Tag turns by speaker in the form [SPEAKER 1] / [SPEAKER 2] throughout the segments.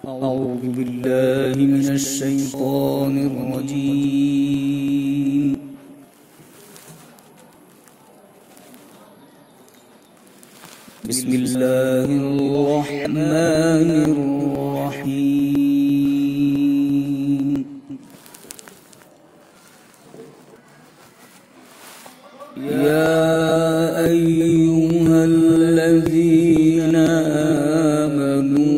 [SPEAKER 1] أعوذ بالله من الشيطان الرجيم. بسم الله الرحمن الرحيم. يا أيها الذين آمنوا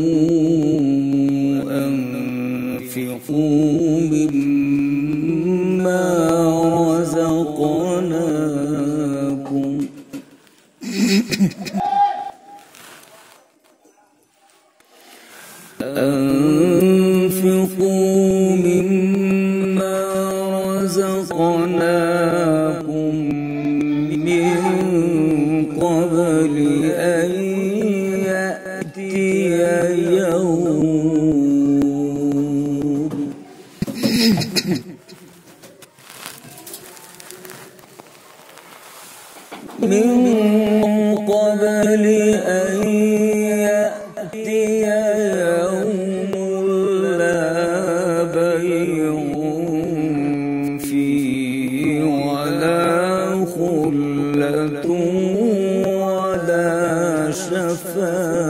[SPEAKER 1] أنفقوا مما رزقناكم من قبل أن يأتي يوم لا بيع فيه ولا خلة ولا شفاعة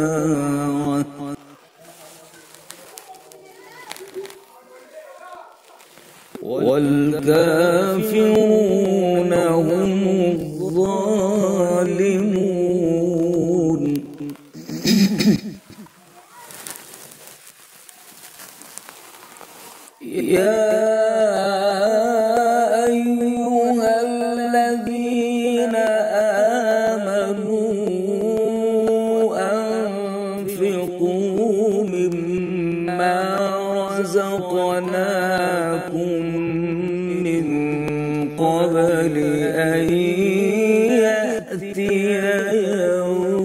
[SPEAKER 1] والكافرون هم الظالمون. يا أيها الذين آمنوا أنفقوا مما رزقناكم من قبل أن يأتي يوم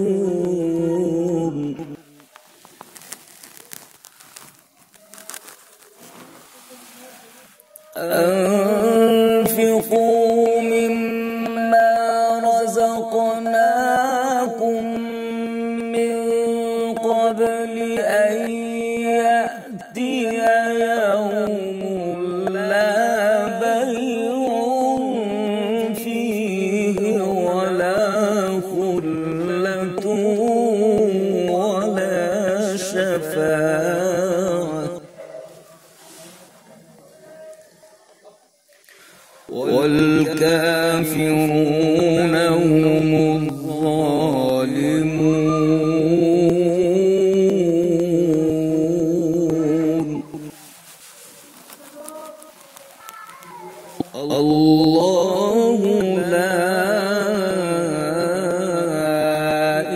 [SPEAKER 1] أنفقوا مما رزقناكم من قبل أن يأتي يوم لا بيع فيه ولا خلة ولا شفاعة والكافرون هم الظالمون. الله لا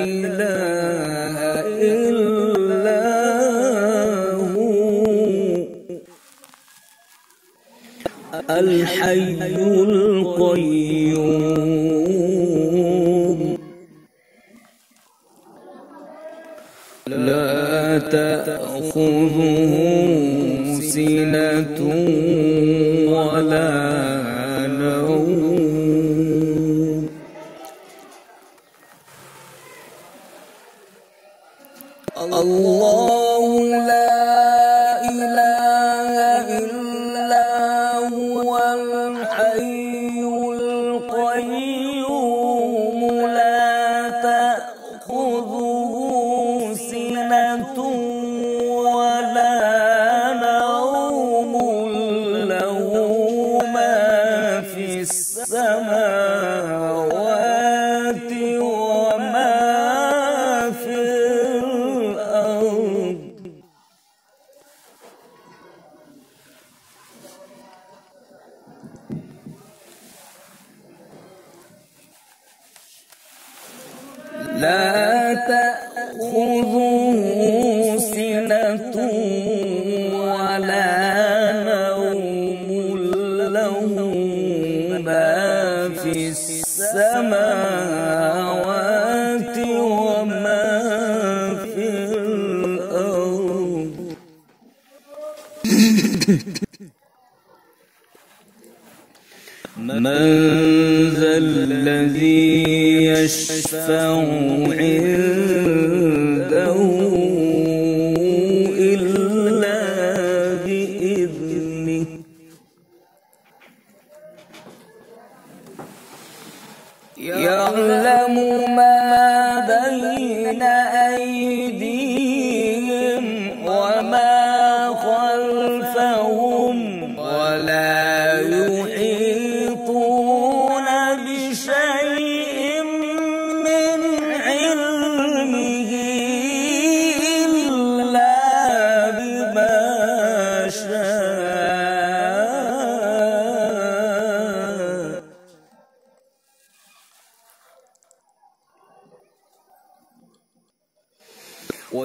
[SPEAKER 1] إله إلا هو الحي القيوم لا تأخذه سنة ولا نوم الله لا إله إلا هو الحي القيوم لا تأخذه سنة ولا نوم له ما في السماوات وما في الأرض لا تأخذه سنة ولا نوم له ما في السماوات وما في الأرض. من ذا الذي يشفع عنده إلا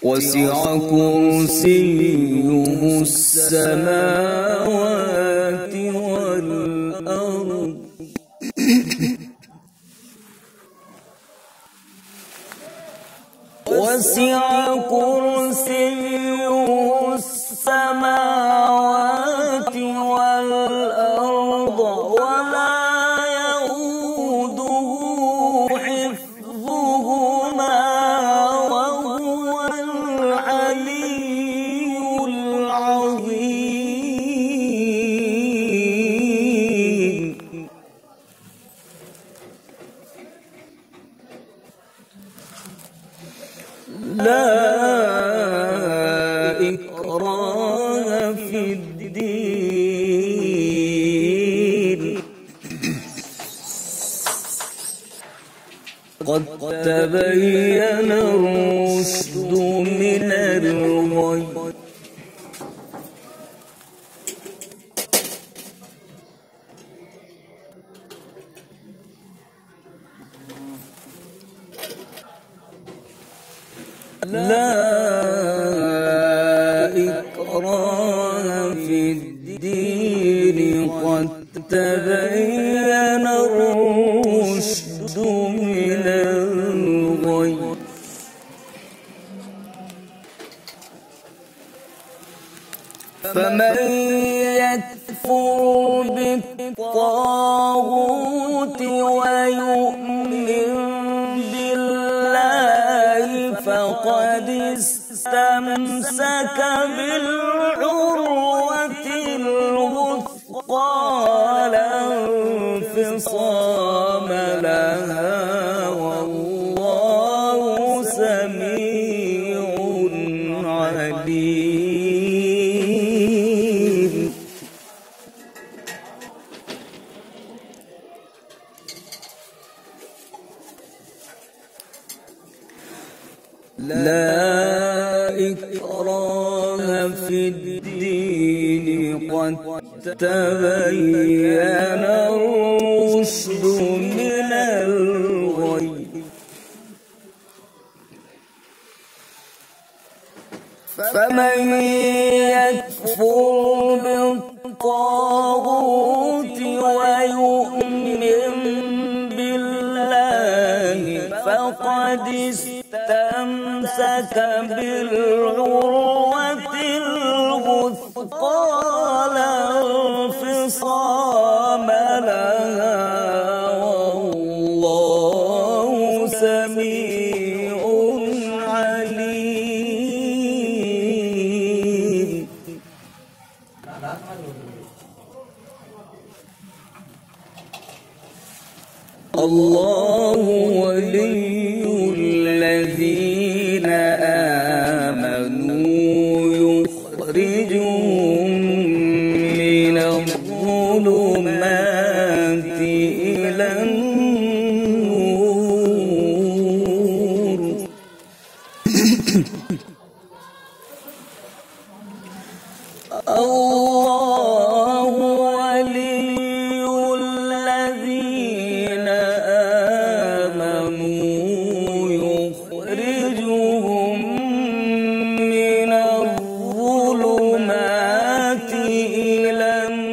[SPEAKER 1] وسع كرسيه السماوات والأرض وسع كرسيه السماوات والأرض ولا يؤوده حفظهما وهو العلي العظيم. لا إكراه في الدين قد تبين الرشد من الغي لا إكراه في الدين قد تبين الرشد من الغي فمن يكفر بالطاغوت ويؤمن بالله فقد استمسك بالعروة الوثقى لا انفصام لها والله سميع عليم. لا إكراه في الدين قد تبين الرشد من الغي فمن يكفر بالطاغوت ويؤمن بالله فقد استمسك بالعروة الوثقى لا انفصام لها والله سميع عليم. الله ولي الذين آمنوا يخرجهم من الظلمات إلى النور الله ولي الذين آمنوا يخرجهم من الظلمات إلى النور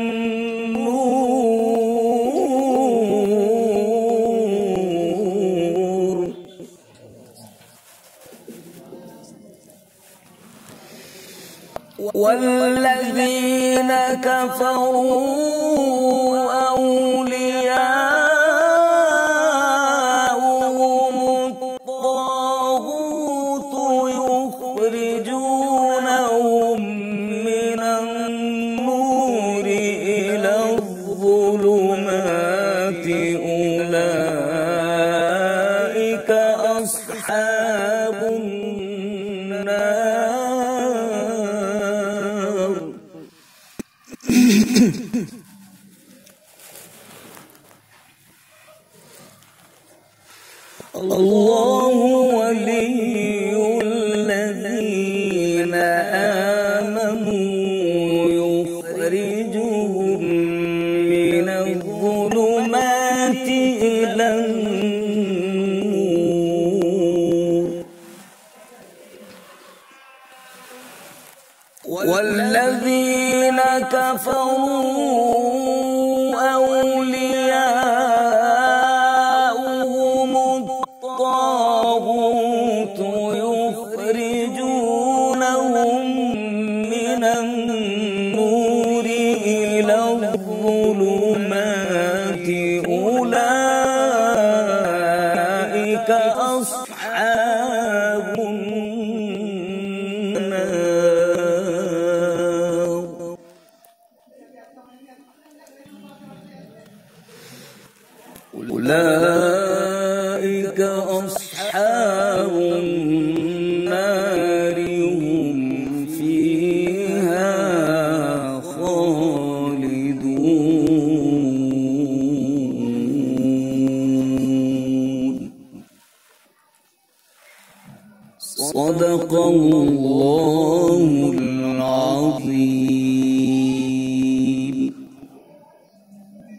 [SPEAKER 1] والذين كفروا أولياؤهم الطاغوت يخرجونهم من النور إلى الظلمات أولئك أصحاب النار. والذين كفروا أولياؤهم الطاغوت يخرجونهم من النور إلى الظلمات أولئك أصحاب النار. أولئك أصحاب النار هم فيها خالدون. صدق الله العظيم.